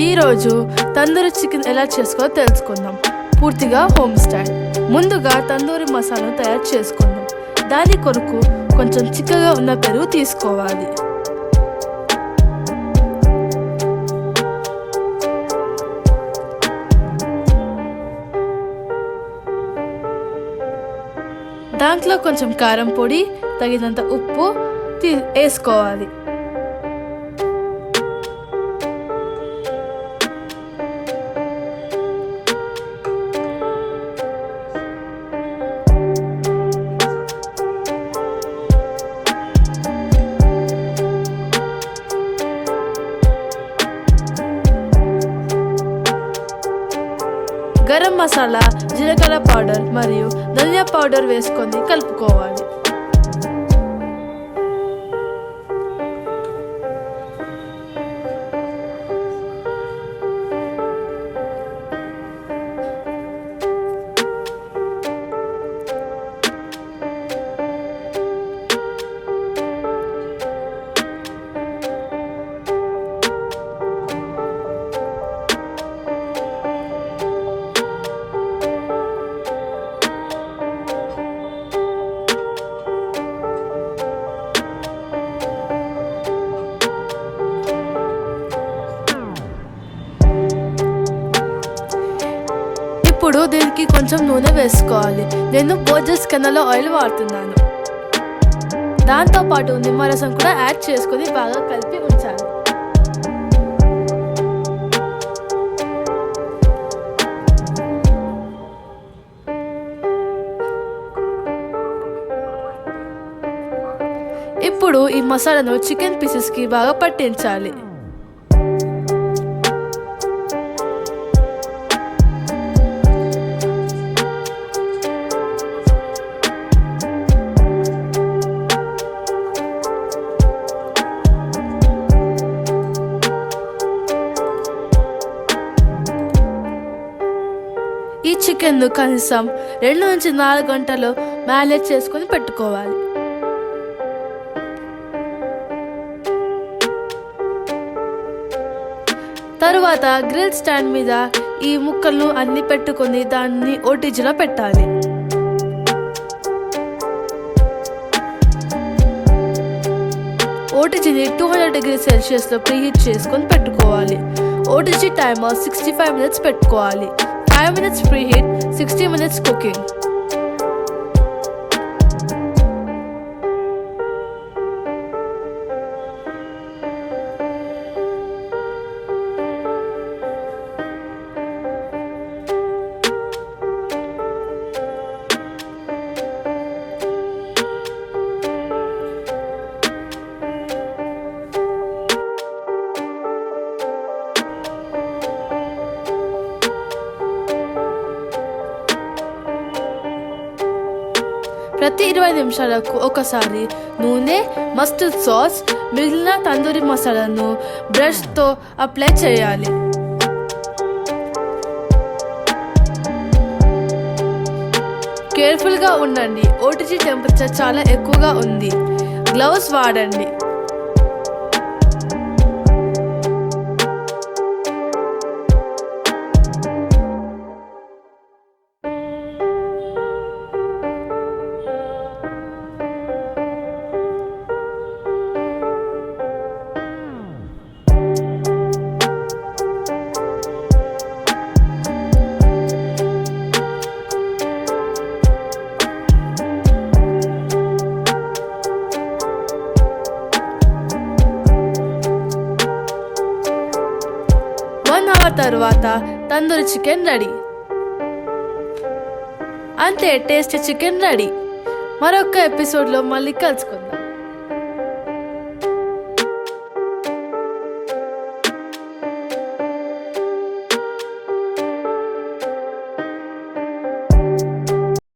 ఈరోజు తందూరి చికెన్ ఎలా చేసుకోవాలో తెలుసుకుందాం. పూర్తిగా హోమ్ స్టైల్. ముందుగా తందూరి మసాలాను తయారు చేసుకుందాం. దాని కొరకు కొంచెం చిక్కగా ఉన్న పెరుగు తీసుకోవాలి. దాంట్లో కొంచెం కారం పొడి, తగినంత ఉప్పు వేసుకోవాలి. గరం మసాలా, జీలకర్ర పౌడర్ మరియు ధనియా పౌడర్ వేసుకొని కలుపుకోవాలి. ఇప్పుడు దీనికి కొంచెం నూనె వేసుకోవాలి. నేను బోర్జెస్ కెనోలా ఆయిల్ వాడుతున్నాను. దాంతోపాటు నిమ్మరసం కూడా యాడ్ చేసుకొని బాగా కలిపి ఉంచాలి. ఇప్పుడు ఈ మసాలాను చికెన్ పీసెస్కి బాగా పట్టించాలి. ఈ చికెన్ను కనీసం 2 నుంచి 4 గంటలు మ్యారినేట్ చేసుకొని పెట్టుకోవాలి. తరువాత గ్రిల్ స్టాండ్ మీద ఈ ముక్కలను అన్ని పెట్టుకొని దాన్ని ఓటీజీలో పెట్టాలి. ఓటీజీని 200 డిగ్రీ సెల్సియస్లో ప్రీహీట్ చేసుకొని పెట్టుకోవాలి. ఓటీజీ టైమర్ 65 మినిట్స్ పెట్టుకోవాలి. 5 minutes preheat, 60 minutes cooking. ప్రతి 20 నిమిషాలకు ఒకసారి నూనె, మస్టర్డ్ సాస్, మిగిలిన తందూరి మసాలాను బ్రష్తో అప్లై చేయాలి. కేర్ఫుల్గా ఉండండి. ఓటీజీ టెంపరేచర్ చాలా ఎక్కువగా ఉంది. గ్లౌస్ వాడండి. తరువాత తందూరి చికెన్ రెడీ. అంతే, టేస్టీ చికెన్ రెడీ. మరొక ఎపిసోడ్లో మళ్ళీ కలుసుకుందాం.